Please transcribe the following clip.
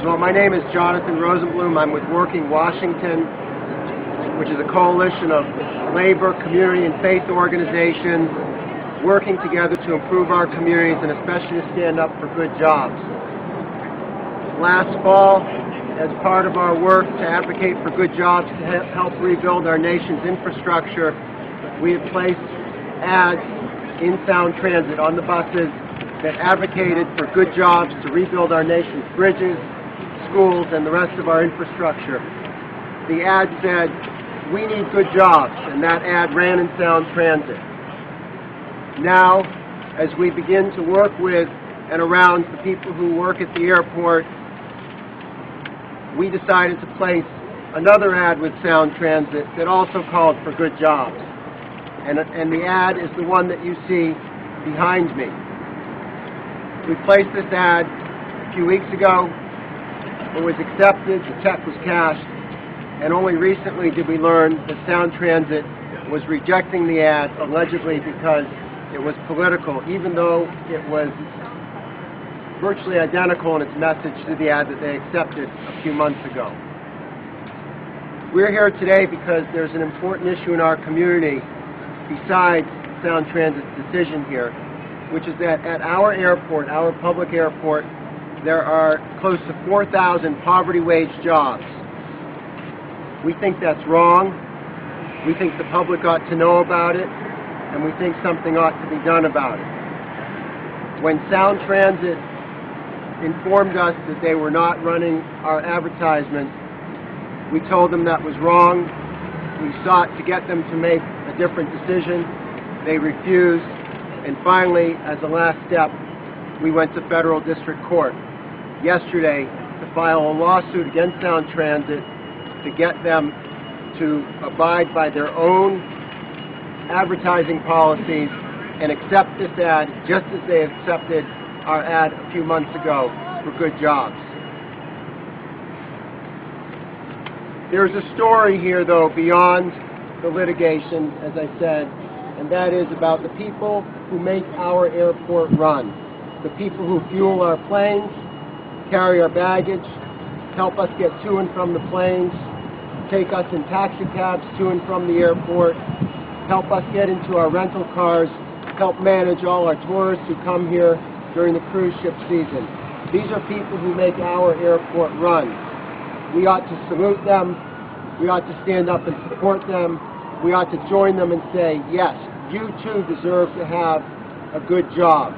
Well, my name is Jonathan Rosenblum. I'm with Working Washington, which is a coalition of labor, community, and faith organizations working together to improve our communities and especially to stand up for good jobs. Last fall, as part of our work to advocate for good jobs to help rebuild our nation's infrastructure, we have placed ads in Sound Transit on the buses that advocated for good jobs to rebuild our nation's bridges, schools, and the rest of our infrastructure. The ad said, "We need good jobs," and that ad ran in Sound Transit. Now, as we begin to work with and around the people who work at the airport, we decided to place another ad with Sound Transit that also called for good jobs. And the ad is the one that you see behind me. We placed this ad a few weeks ago. It was accepted, the check was cashed, and only recently did we learn that Sound Transit was rejecting the ad allegedly because it was political, even though it was virtually identical in its message to the ad that they accepted a few months ago. We're here today because there's an important issue in our community besides Sound Transit's decision here, which is that at our airport, our public airport, there are close to 4,000 poverty wage jobs. We think that's wrong. We think the public ought to know about it, and we think something ought to be done about it. When Sound Transit informed us that they were not running our advertisement, we told them that was wrong. We sought to get them to make a different decision. They refused, and finally, as a last step, we went to federal district court yesterday to file a lawsuit against Sound Transit to get them to abide by their own advertising policies and accept this ad just as they accepted our ad a few months ago for good jobs. There's a story here, though, beyond the litigation, as I said, and that is about the people who make our airport run, the people who fuel our planes, carry our baggage, help us get to and from the planes, take us in taxi cabs to and from the airport, help us get into our rental cars, help manage all our tourists who come here during the cruise ship season. These are people who make our airport run. We ought to salute them. We ought to stand up and support them. We ought to join them and say, yes, you too deserve to have a good job.